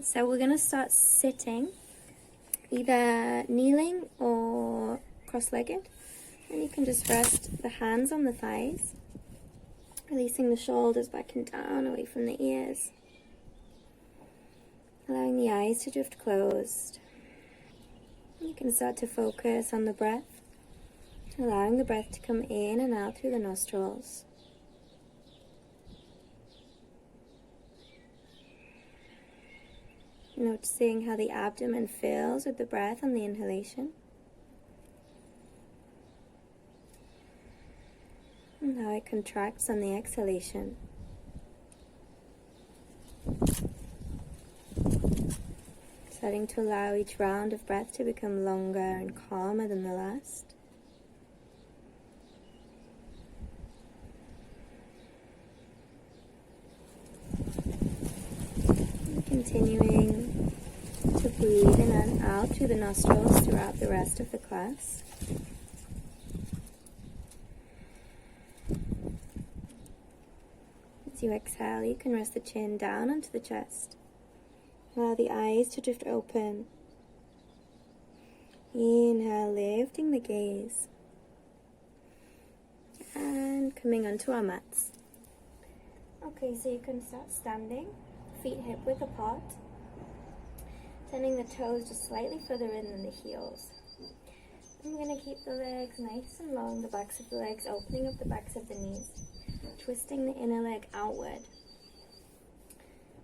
So we're going to start sitting, either kneeling or cross-legged. And you can just rest the hands on the thighs, releasing the shoulders back and down away from the ears. Allowing the eyes to drift closed. You can start to focus on the breath, allowing the breath to come in and out through the nostrils. Noticing how the abdomen fills with the breath on the inhalation, and how it contracts on the exhalation. Starting to allow each round of breath to become longer and calmer than the last. And continuing to breathe in and out through the nostrils throughout the rest of the class. As you exhale, you can rest the chin down onto the chest. Allow the eyes to drift open. Inhale, lifting the gaze. And coming onto our mats. Okay, so you can start standing, feet hip width apart. Turning the toes just slightly further in than the heels. I'm going to keep the legs nice and long, the backs of the legs opening up the backs of the knees. Twisting the inner leg outward.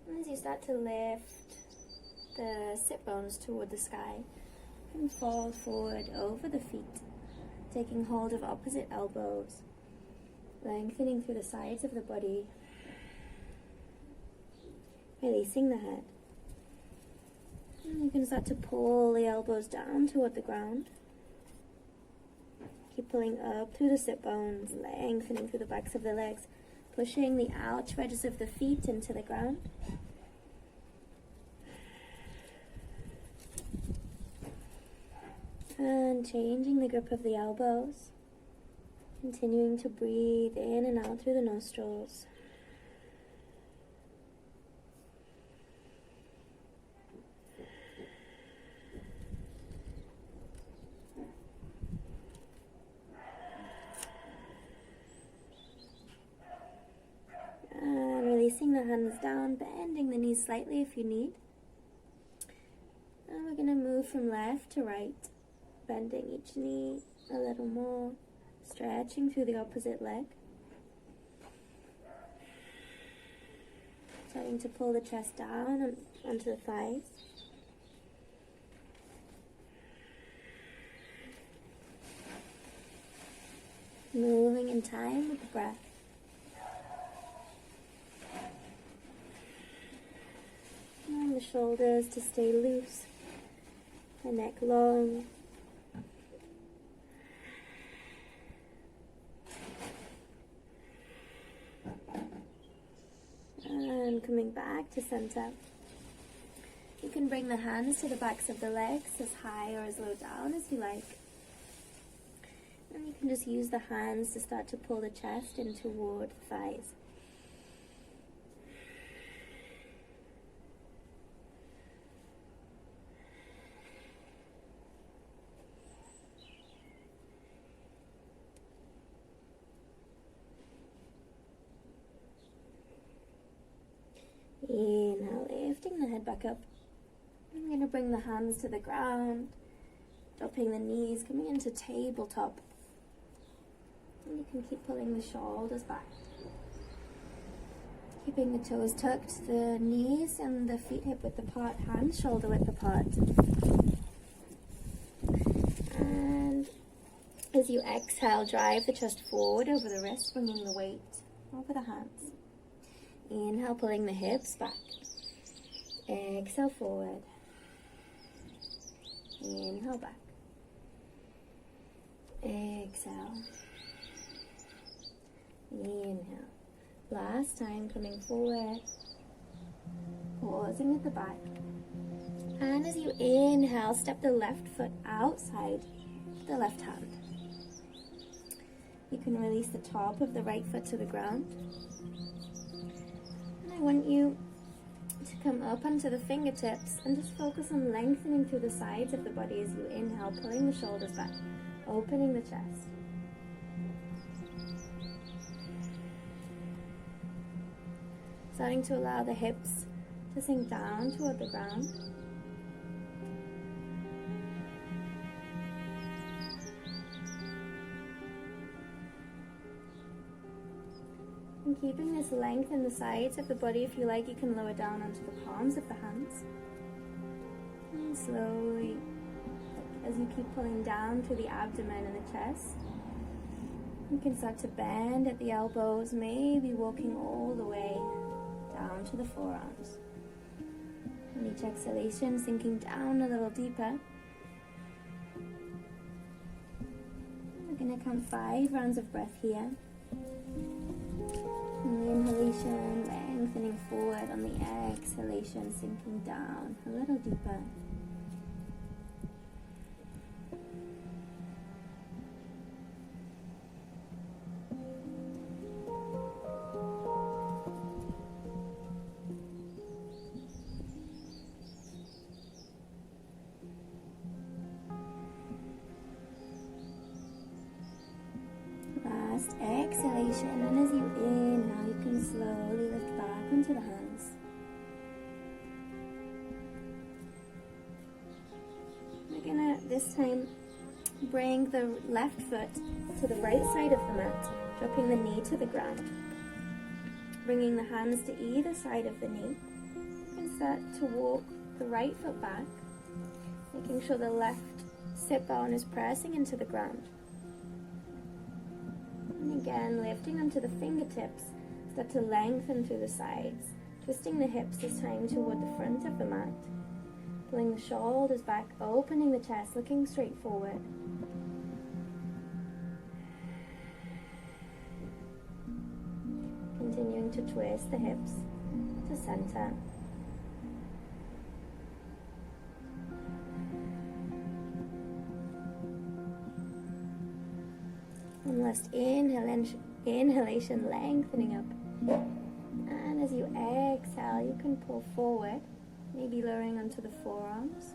And as you start to lift the sit bones toward the sky, you can fold forward over the feet, taking hold of opposite elbows, lengthening through the sides of the body, releasing the head. And you can start to pull the elbows down toward the ground. Keep pulling up through the sit bones, lengthening through the backs of the legs, pushing the outer edges of the feet into the ground. And changing the grip of the elbows, continuing to breathe in and out through the nostrils. And releasing the hands down, bending the knees slightly if you need. And we're going to move from left to right. Bending each knee a little more, stretching through the opposite leg. Starting to pull the chest down onto the thighs. Moving in time with the breath. And the shoulders to stay loose, the neck long. And coming back to center. You can bring the hands to the backs of the legs as high or as low down as you like. And you can just use the hands to start to pull the chest in toward the thighs. Inhale, lifting the head back up. I'm going to bring the hands to the ground, dropping the knees, coming into tabletop. And you can keep pulling the shoulders back. Keeping the toes tucked, the knees and the feet hip width apart, hands shoulder width apart. And as you exhale, drive the chest forward over the wrist, bringing the weight over the hands. Inhale, pulling the hips back. Exhale, forward. Inhale, back. Exhale. Inhale. Last time, coming forward. Pausing at the back. And as you inhale, step the left foot outside the left hand. You can release the top of the right foot to the ground. And I want you feet come up onto the fingertips and just focus on lengthening through the sides of the body as you inhale, pulling the shoulders back, opening the chest. Starting to allow the hips to sink down toward the ground. And keeping this length in the sides of the body, if you like, you can lower down onto the palms of the hands. And slowly, as you keep pulling down through the abdomen and the chest, you can start to bend at the elbows, maybe walking all the way down to the forearms. And each exhalation, sinking down a little deeper. We're going to count 5 rounds of breath here. On the inhalation, lengthening forward. On the exhalation, sinking down a little deeper. Last exhalation, and as you inhale, you can slowly lift back onto the hands. We're gonna this time bring the left foot to the right side of the mat, dropping the knee to the ground. Bringing the hands to either side of the knee. You can start to walk the right foot back, making sure the left sit bone is pressing into the ground. And again, lifting onto the fingertips, start to lengthen through the sides, twisting the hips this time toward the front of the mat, pulling the shoulders back, opening the chest, looking straight forward. Continuing to twist the hips to center. One last inhalation, lengthening up. And as you exhale, you can pull forward, maybe lowering onto the forearms.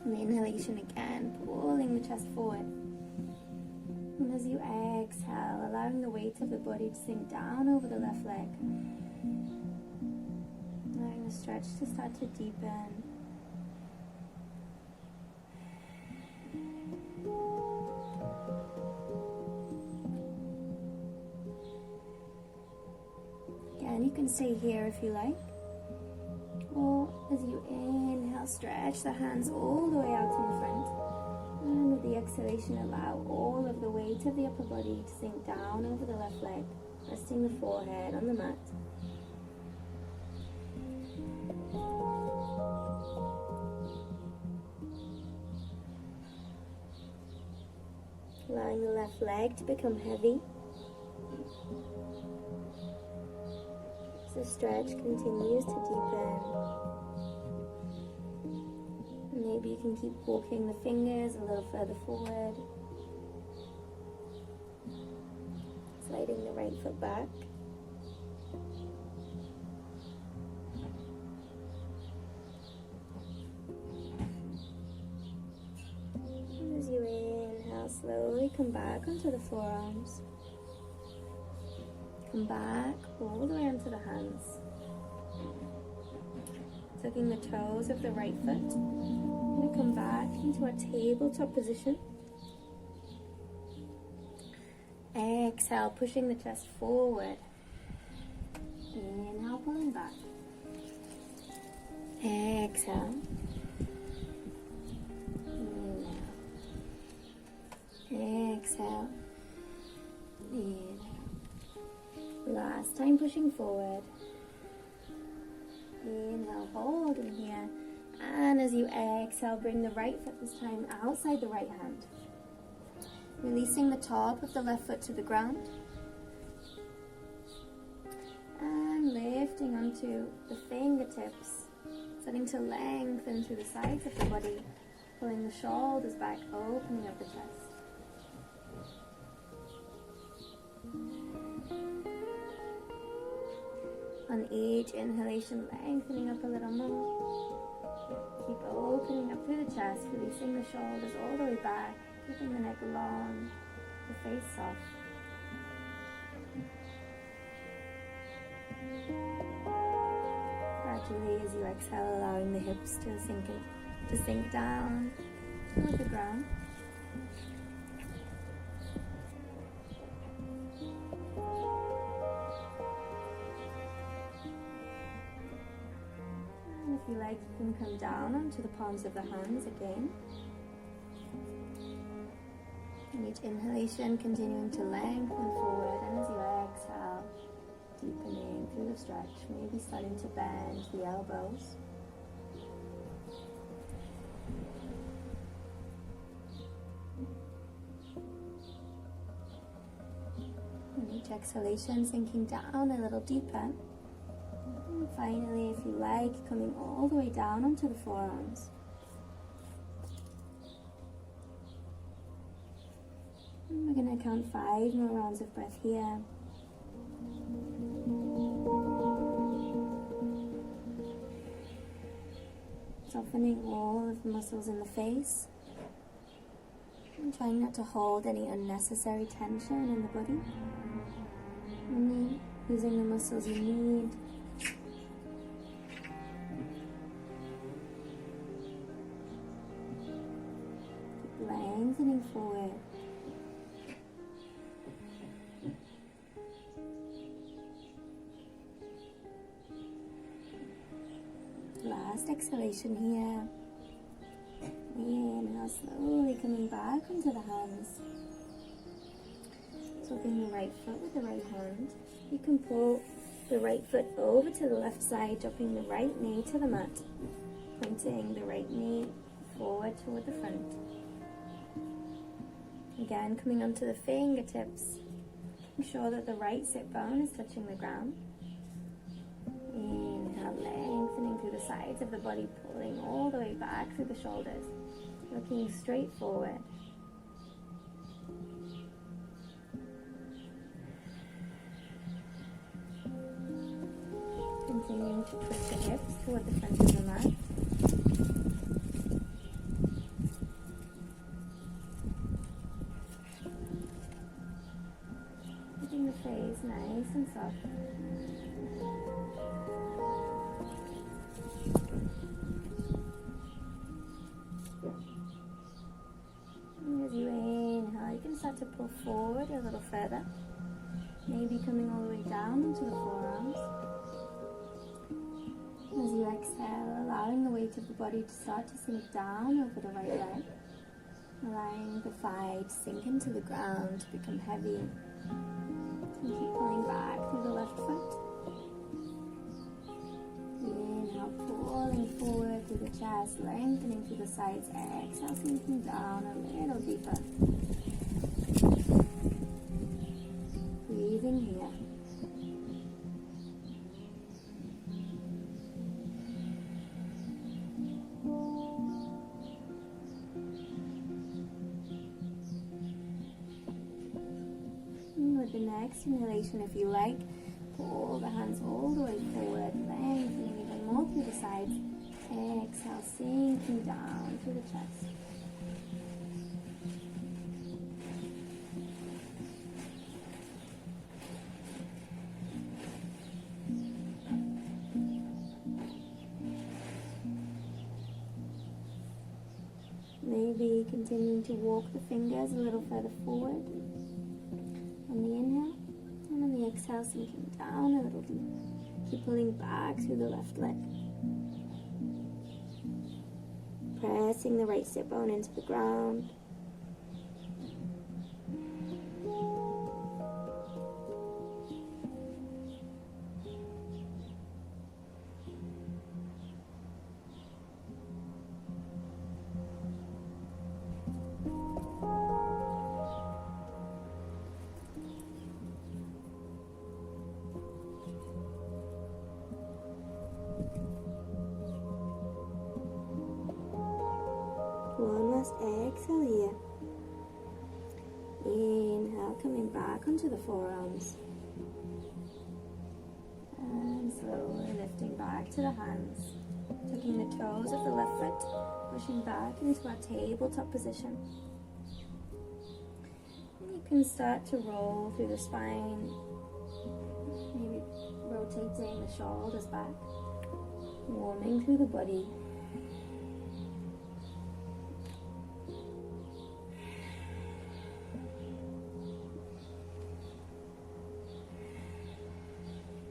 And the inhalation again, pulling the chest forward. And as you exhale, allowing the weight of the body to sink down over the left leg. Allowing the stretch to start to deepen. Again, you can stay here if you like. Or as you inhale, stretch the hands all the way out in front. And with the exhalation, allow all of the weight of the upper body to sink down over the left leg, resting the forehead on the mat. Allowing the left leg to become heavy. As the stretch continues to deepen. Maybe you can keep walking the fingers a little further forward. Sliding the right foot back. And as you inhale, slowly come back onto the forearms. Come back all the way onto the hands. Tucking the toes of the right foot. We're going to come back into our tabletop position. Exhale, pushing the chest forward. Inhale, pulling back. Exhale. Inhale. Exhale. Inhale. Last time, pushing forward. Inhale, hold in here. And as you exhale, bring the right foot this time outside the right hand. Releasing the top of the left foot to the ground. And lifting onto the fingertips. Starting to lengthen through the sides of the body. Pulling the shoulders back, opening up the chest. On each inhalation, lengthening up a little more. Keep opening up through the chest, releasing the shoulders all the way back, keeping the neck long, the face soft. Gradually, as you exhale, allowing the hips to sink down toward the ground. And if you like, you can come down onto the palms of the hands again. And each inhalation, continuing to lengthen forward, and as you exhale, deepening through the stretch, maybe starting to bend the elbows. And each exhalation, sinking down a little deeper. And finally, if you like, coming all the way down onto the forearms. And we're going to count 5 more rounds of breath here. Softening all of the muscles in the face. And trying not to hold any unnecessary tension in the body. Only using the muscles you need. Keep lengthening forward. Last exhalation here. Inhale, slowly coming back onto the hands. Swapping the right foot with the right hand. You can pull the right foot over to the left side, dropping the right knee to the mat. Pointing the right knee forward toward the front. Again, coming onto the fingertips. Making sure that the right sit bone is touching the ground. Inhale, lengthening through the sides of the body, pulling all the way back through the shoulders, looking straight forward. Continuing to push the hips toward the front of the mat. Keeping the face nice and soft. As you inhale, you can start to pull forward a little further, maybe coming all the way down into the forearms. As you exhale, allowing the weight of the body to start to sink down over the right leg, allowing the thigh to sink into the ground, to become heavy, and keep pulling back through the left foot. Inhale, pulling forward through the chest, lengthening through the sides. Exhale, sinking down a little deeper. Breathing here. And with the next inhalation, if you like, pull the hands all the way forward, lengthening even more through the sides. Exhale, sinking down through the chest. Maybe continuing to walk the fingers a little further forward on the inhale, and on the exhale, sinking down a little deeper. Keep pulling back through the left leg. Pressing the right sit bone into the ground. One last exhale here. Inhale, coming back onto the forearms. And slowly shifting back to the hands, tucking the toes of the left foot, pushing back into our tabletop position. And you can start to roll through the spine, maybe rotating the shoulders back, warming through the body.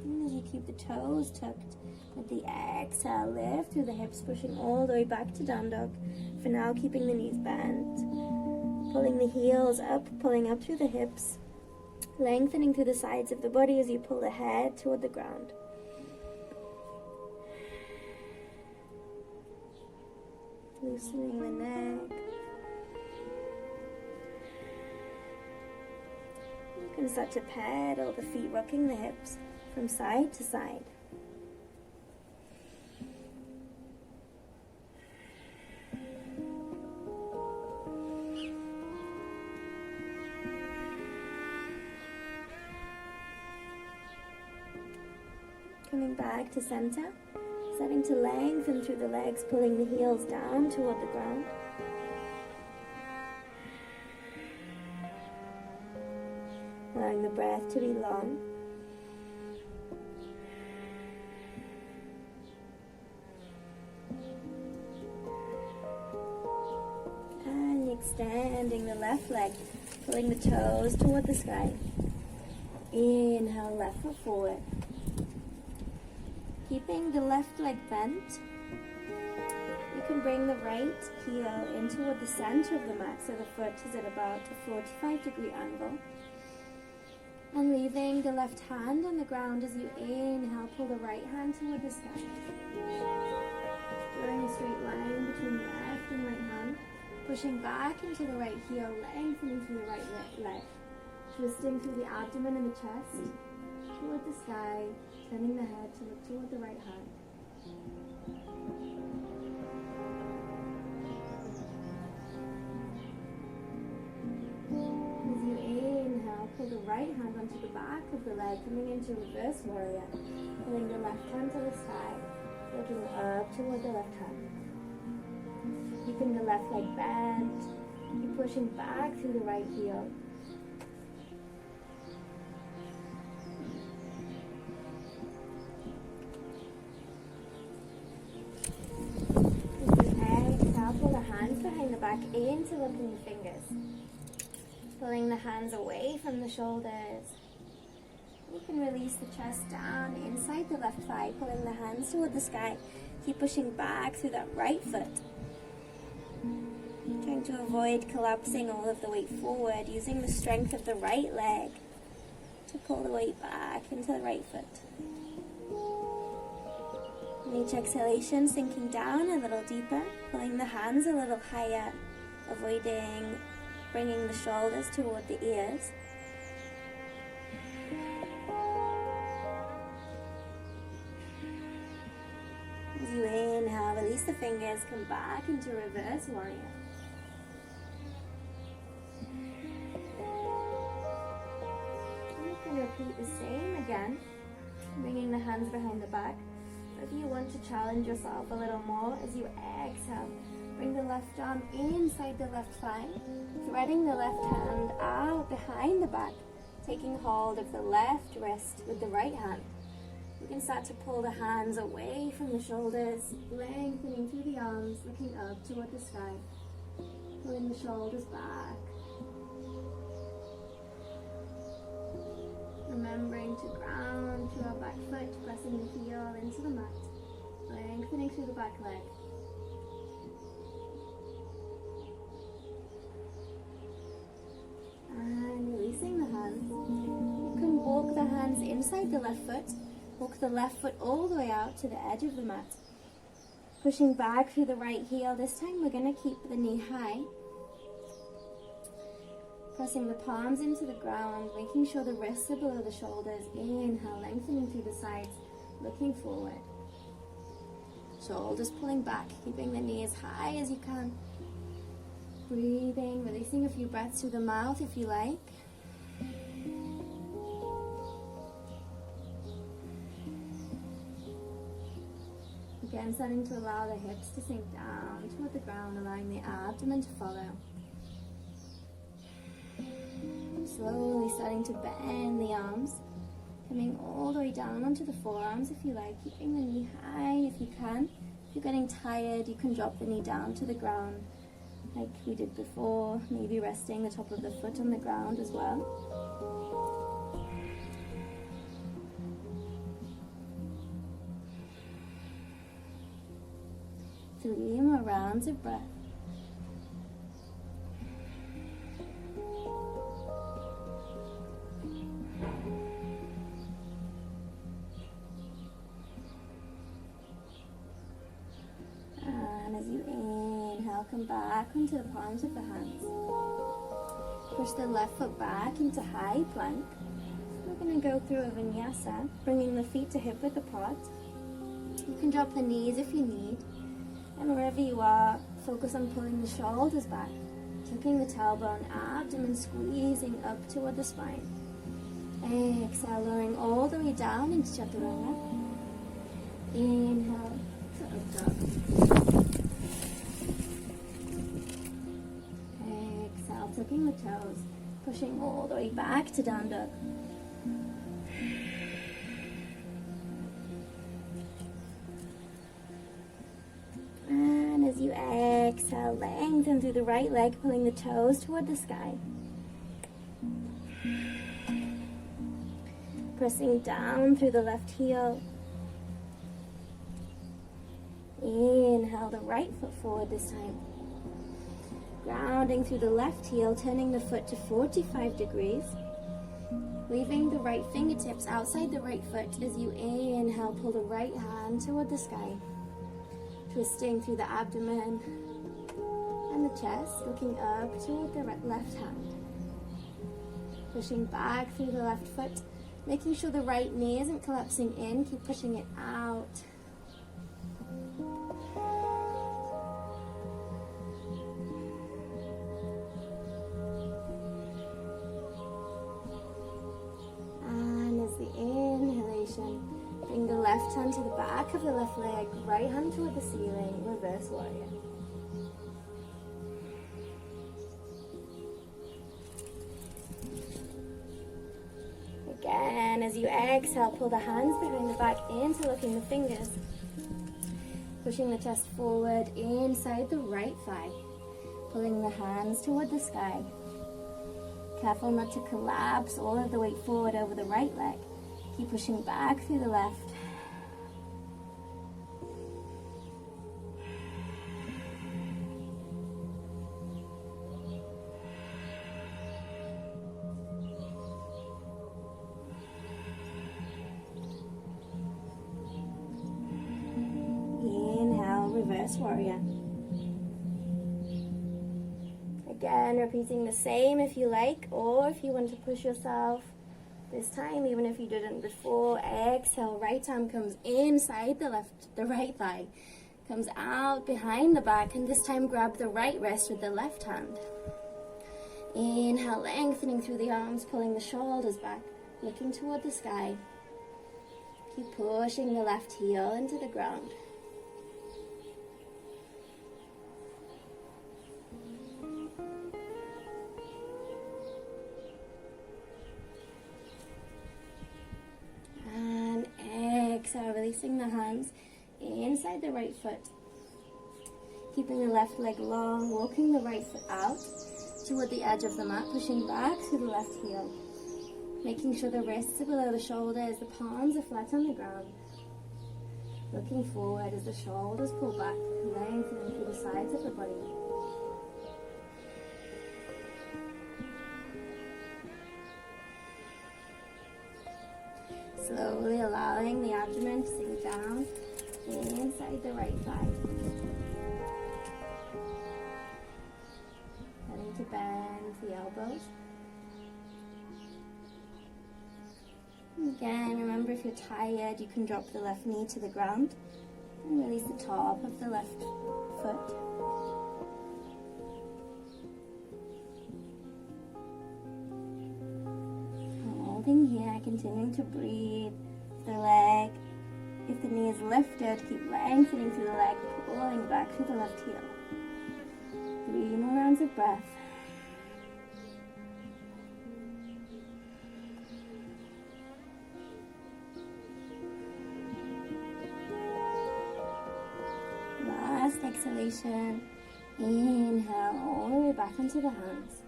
And as you keep the toes tucked, with the exhale, lift through the hips, pushing all the way back to down dog. For now, keeping the knees bent, pulling the heels up, pulling up through the hips, lengthening through the sides of the body as you pull the head toward the ground. Loosening the neck. You can start to pedal the feet, rocking the hips from side to side. Coming back to center, starting to lengthen through the legs, pulling the heels down toward the ground. Allowing the breath to be long. And extending the left leg, pulling the toes toward the sky. Inhale, left foot forward. Keeping the left leg bent, you can bring the right heel in toward the center of the mat so the foot is at about a 45-degree angle. And leaving the left hand on the ground as you inhale, pull the right hand toward the sky. Drawing a straight line between the left and right hand, pushing back into the right heel, lengthening through the right leg, twisting through the abdomen and the chest, toward the sky, turning the head to look toward the right hand. As you inhale, pull the right hand onto the back of the leg, coming into reverse warrior, pulling the left hand to the sky, looking up toward the left hand. Keeping the left leg bent, keep pushing back through the right heel. Pull the hands behind the back interlocking the fingers. Pulling the hands away from the shoulders. You can release the chest down inside the left thigh, pulling the hands toward the sky. Keep pushing back through that right foot. Trying to avoid collapsing all of the weight forward, using the strength of the right leg to pull the weight back into the right foot. And each exhalation, sinking down a little deeper, pulling the hands a little higher, avoiding bringing the shoulders toward the ears. As you inhale, release the fingers, come back into reverse warrior. You can repeat the same again, bringing the hands behind the back. If you want to challenge yourself a little more, as you exhale, bring the left arm inside the left thigh, threading the left hand out behind the back, taking hold of the left wrist with the right hand. You can start to pull the hands away from the shoulders, lengthening through the arms, looking up toward the sky, pulling the shoulders back. Remembering to ground through our back foot, pressing the heel into the mat, lengthening through the back leg. And releasing the hands. You can walk the hands inside the left foot, walk the left foot all the way out to the edge of the mat. Pushing back through the right heel. This time we're going to keep the knee high. Pressing the palms into the ground, making sure the wrists are below the shoulders. Inhale, lengthening through the sides, looking forward. Shoulders pulling back, keeping the knee as high as you can. Breathing, releasing a few breaths through the mouth if you like. Again, starting to allow the hips to sink down toward the ground, allowing the abdomen to follow. Slowly starting to bend the arms, coming all the way down onto the forearms if you like, keeping the knee high if you can. If you're getting tired, you can drop the knee down to the ground like we did before, maybe resting the top of the foot on the ground as well. 3 more rounds of breath. And as you inhale, come back onto the palms of the hands. Push the left foot back into high plank. We're going to go through a vinyasa, bringing the feet to hip width apart. You can drop the knees if you need. And wherever you are, focus on pulling the shoulders back, tucking the tailbone, abdomen squeezing up toward the spine. Exhale, lowering all the way down into chaturanga. Inhale to up dog. Exhale, tucking the toes, pushing all the way back to down dog. And as you exhale, lengthen through the right leg, pulling the toes toward the sky. Pressing down through the left heel. Inhale the right foot forward this time. Grounding through the left heel, turning the foot to 45 degrees. Leaving the right fingertips outside the right foot as you inhale, pull the right hand toward the sky. Twisting through the abdomen and the chest, looking up toward the left hand. Pushing back through the left foot, making sure the right knee isn't collapsing in, keep pushing it out. And as the inhalation, bring the left hand to the back of the left leg, right hand toward the ceiling, reverse warrior. Again, as you exhale, pull the hands behind the back, interlocking the fingers. Pushing the chest forward inside the right thigh. Pulling the hands toward the sky. Careful not to collapse all of the weight forward over the right leg. Keep pushing back through the left. Inhale, reverse warrior. Again, repeating the same if you like, or if you want to push yourself this time, even if you didn't before. Exhale, right arm comes inside the right thigh, comes out behind the back, and this time grab the right wrist with the left hand. Inhale, lengthening through the arms, pulling the shoulders back, looking toward the sky. Keep pushing the left heel into the ground. And exhale, releasing the hands inside the right foot. Keeping the left leg long, walking the right foot out toward the edge of the mat, pushing back through the left heel. Making sure the wrists are below the shoulders, the palms are flat on the ground. Looking forward as the shoulders pull back, lengthening through the sides of the body. Slowly allowing the abdomen to sink down inside the right thigh. Starting to bend the elbows. Again, remember if you're tired, you can drop the left knee to the ground and release the top of the left foot. Holding here, continuing to breathe the leg If the knee is lifted, keep lengthening through the leg, pulling back through the left heel. 3 more rounds of breath. Last exhalation. Inhale all the way back into the hands.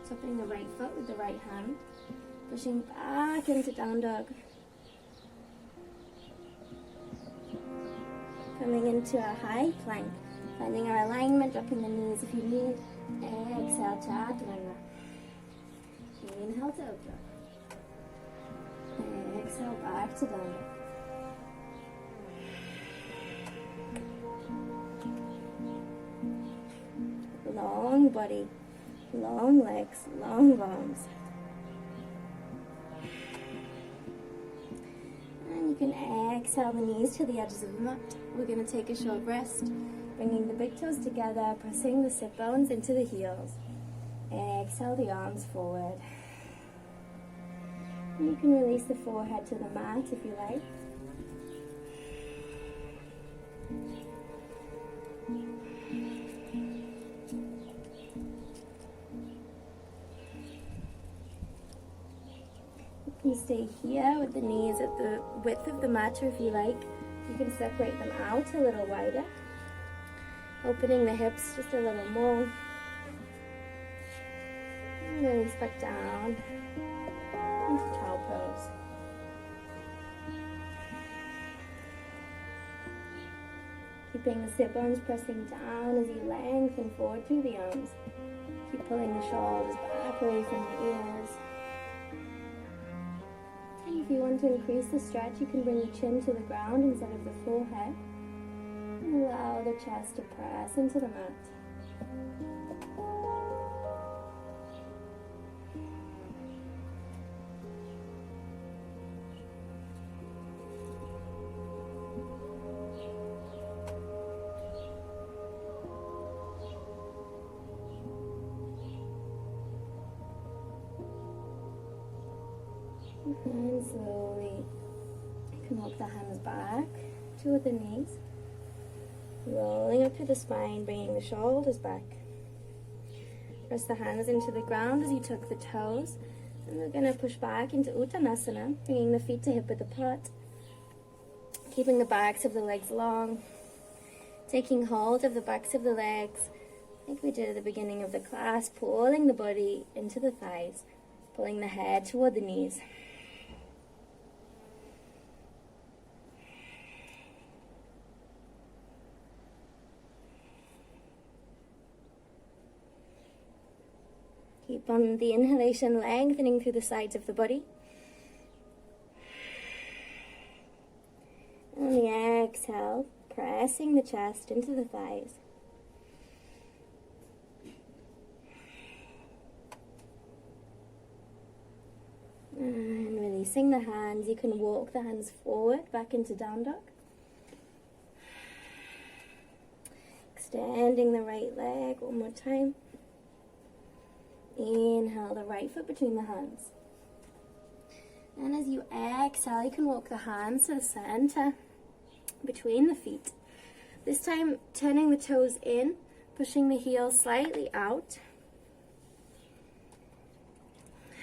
Tapping the right foot with the right hand. Pushing back into down dog. Coming into a high plank. Finding our alignment, dropping the knees if you need. Exhale, chaturanga. Inhale to up dog. Exhale, back to down dog. Long body, long legs, long arms. And you can exhale the knees to the edges of the mat. We're going to take a short rest, bringing the big toes together, pressing the sit bones into the heels. Exhale the arms forward. And you can release the forehead to the mat if you like. You stay here with the knees at the width of the mat, or if you like, you can separate them out a little wider. Opening the hips just a little more. And release back down into child pose. Keeping the sit bones pressing down as you lengthen forward through the arms. Keep pulling the shoulders back away from the ears. If you want to increase the stretch, you can bring the chin to the ground instead of the forehead. And allow the chest to press into the mat. And slowly, you can walk the hands back toward the knees, rolling up through the spine, bringing the shoulders back. Press the hands into the ground as you tuck the toes, and we're going to push back into Uttanasana, bringing the feet to hip width apart, keeping the backs of the legs long, taking hold of the backs of the legs, like we did at the beginning of the class, pulling the body into the thighs, pulling the head toward the knees. Keep on the inhalation, lengthening through the sides of the body. On the exhale, pressing the chest into the thighs. And releasing the hands, you can walk the hands forward, back into down dog. Extending the right leg one more time. Inhale the right foot between the hands. And as you exhale, you can walk the hands to the center between the feet. This time, turning the toes in, pushing the heels slightly out.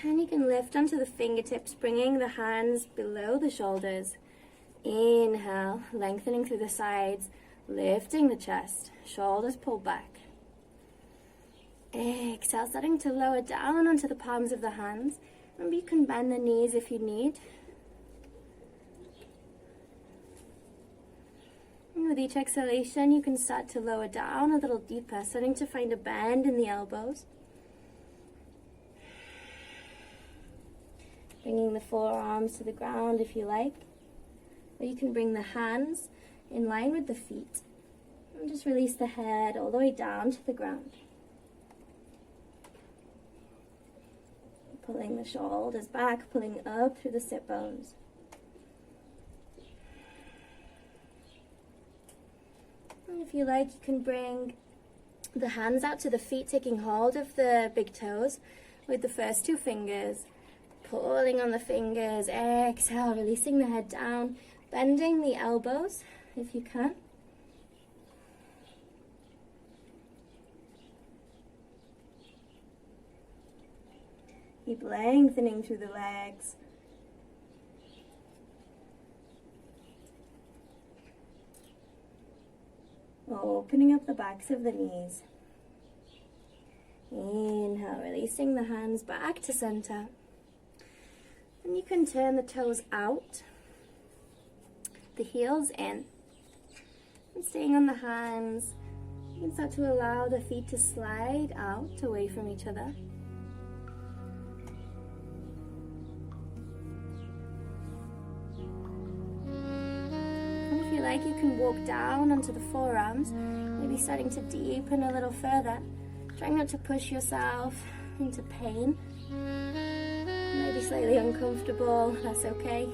And you can lift onto the fingertips, bringing the hands below the shoulders. Inhale, lengthening through the sides, lifting the chest, shoulders pulled back. Exhale, starting to lower down onto the palms of the hands. Remember, you can bend the knees if you need. And with each exhalation, you can start to lower down a little deeper, starting to find a bend in the elbows. Bringing the forearms to the ground if you like. Or you can bring the hands in line with the feet. And just release the head all the way down to the ground. Pulling the shoulders back, pulling up through the sit bones. And if you like, you can bring the hands out to the feet, taking hold of the big toes with the first 2 fingers. Pulling on the fingers, exhale, releasing the head down, Bending the elbows if you can. Keep lengthening through the legs. Opening up the backs of the knees. Inhale, releasing the hands back to center. And you can turn the toes out, the heels in. And staying on the hands, you can start to allow the feet to slide out away from each other. And if you like, you can walk down onto the forearms, maybe starting to deepen a little further. Trying not to push yourself into pain. Maybe slightly uncomfortable, that's okay.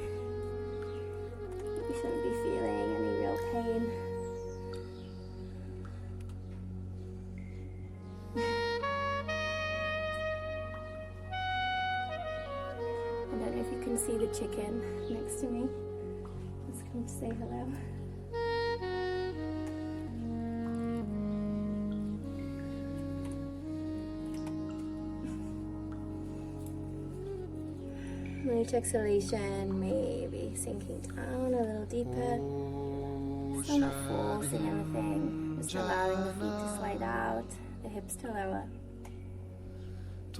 You shouldn't be feeling any real pain. I don't know if you can see the chicken next to me. Let's come to say hello. Each exhalation, maybe sinking down a little deeper. Still not forcing anything, just allowing the feet to slide out, the hips to lower. If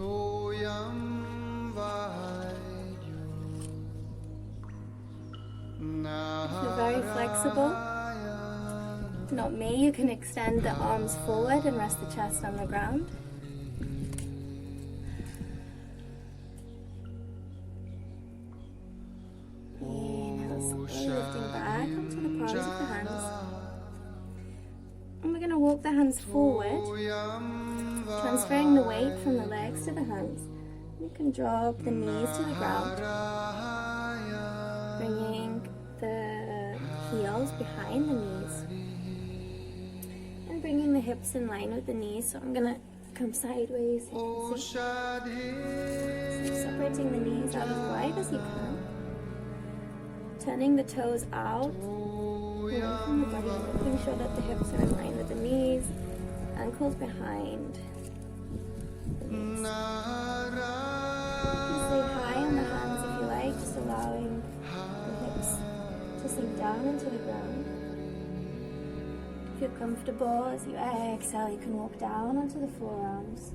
you're very flexible, not me, you can extend the arms forward and rest the chest on the ground. Lifting back onto the palms of the hands. And we're going to walk the hands forward, transferring the weight from the legs to the hands. You can drop the knees to the ground, bringing the heels behind the knees, and bringing the hips in line with the knees. So I'm going to come sideways. So separating the knees out as wide as you can. Turning the toes out, away from the body, making sure that the hips are in line with the knees, ankles behind the knees. You can stay high on the hands if you like, just allowing the hips to sink down into the ground. If you're comfortable, as you exhale, you can walk down onto the forearms.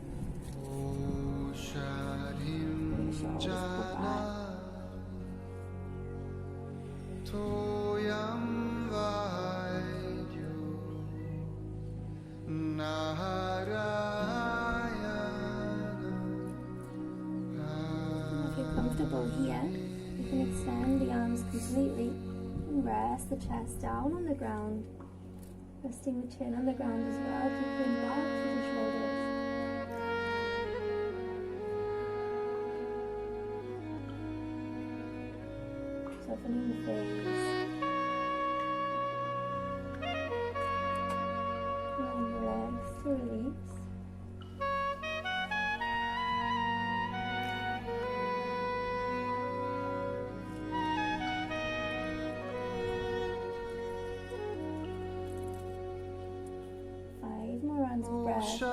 And the shoulders pull back. If you're comfortable here, you can extend the arms completely and rest the chest down on the ground, resting the chin on the ground as well, keeping back through the shoulders. Softening the face. Allowing the legs to release. Five more rounds of breath.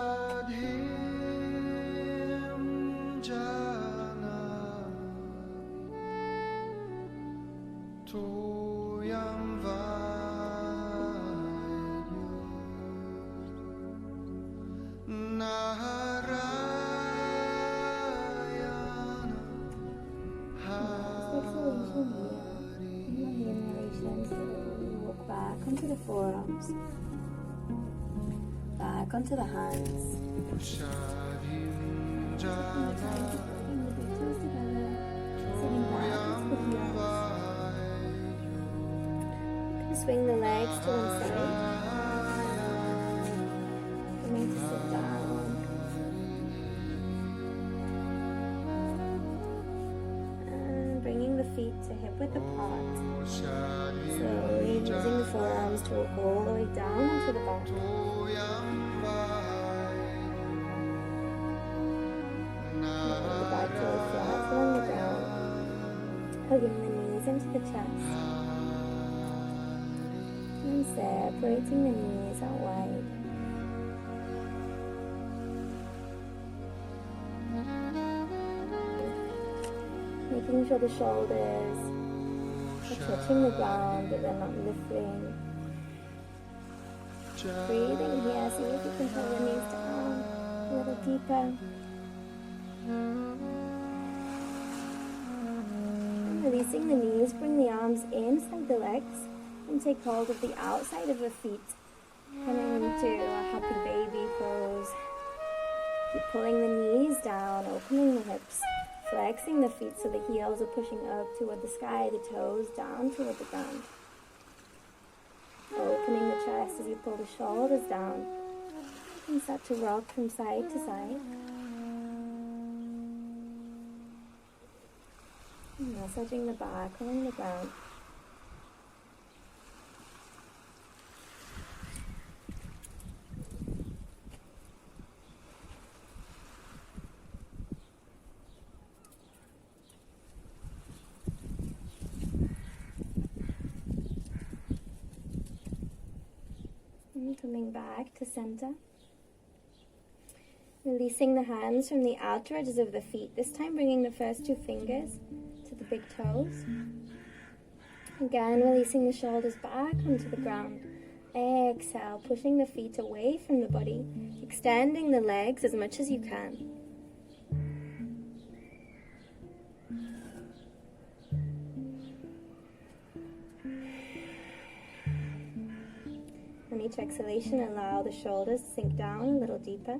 Onto the forearms, back onto the hands. Taking the time to bring the big toes together, sitting back into the heels. You can swing the legs to one side, coming to sit down, and bringing the feet to hip width apart. Slowly using the forearms to walk all the way down onto the back. Let the back toe flat along the ground, hugging the knees into the chest. separating the knees out wide. Making sure the shoulders are touching the ground but they're not lifting. Breathing here, see if you can pull the knees down a little deeper. And releasing the knees, bring the arms inside the legs and take hold of the outside of the feet. Coming into a happy baby pose. Keep pulling the knees down, opening the hips, flexing the feet so the heels are pushing up toward the sky, the toes down toward the ground. Opening the chest as you pull the shoulders down. And start to rock from side to side. Massaging the back along the ground. And coming back to center. Releasing the hands from the outer edges of the feet. This time bringing the first two fingers to the big toes. Again, releasing the shoulders back onto the ground. Exhale, pushing the feet away from the body. Extending the legs as much as you can. On each exhalation, allow the shoulders to sink down a little deeper.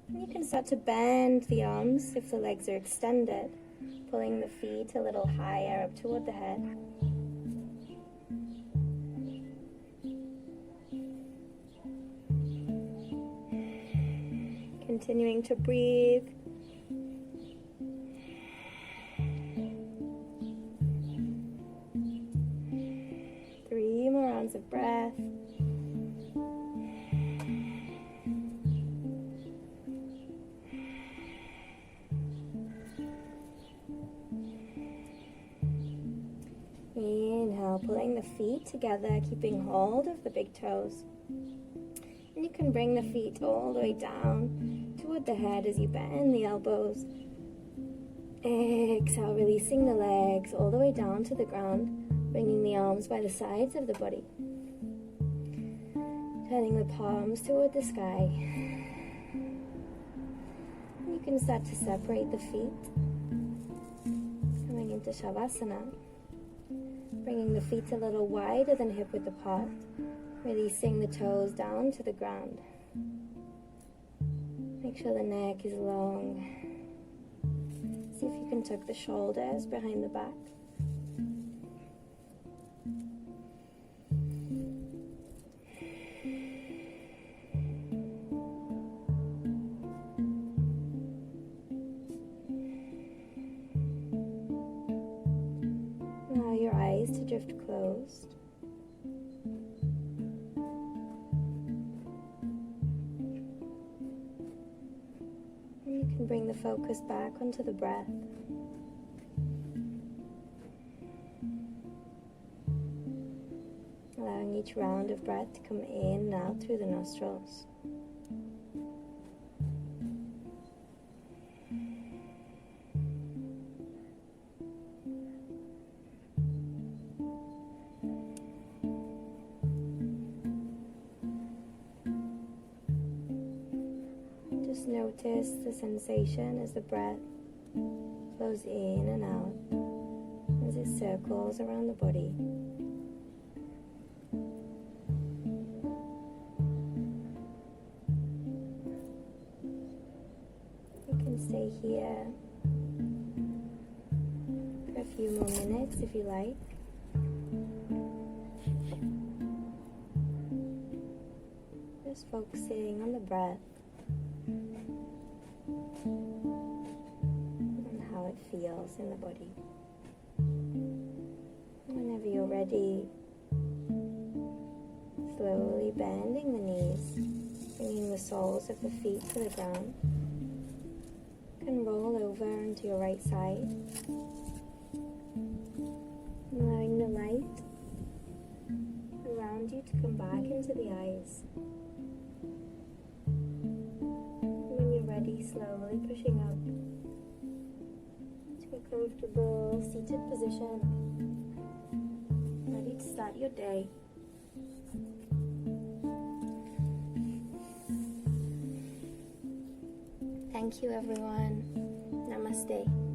And you can start to bend the arms if the legs are extended, pulling the feet a little higher up toward the head. Continuing to breathe. Three more rounds of breath. Inhale, pulling the feet together, keeping hold of the big toes. And you can bring the feet all the way down toward the head as you bend the elbows. Exhale, releasing the legs all the way down to the ground, bringing the arms by the sides of the body. Turning the palms toward the sky. And you can start to separate the feet. Coming into Shavasana. Bringing the feet a little wider than hip width apart, releasing the toes down to the ground. Make sure the neck is long. See if you can tuck the shoulders behind the back. To drift closed. And you can bring the focus back onto the breath. Allowing each round of breath to come in and out through the nostrils. Notice the sensation as the breath flows in and out, as it circles around the body. You can stay here for a few more minutes if you like. Just focusing on the breath. And how it feels in the body. Whenever you're ready, slowly bending the knees, bringing the soles of the feet to the ground. You can roll over onto your right side, allowing the light around ground you to come back into the eyes. When you're ready, slowly pushing up to a comfortable seated position, ready to start your day. Thank you, everyone. Namaste.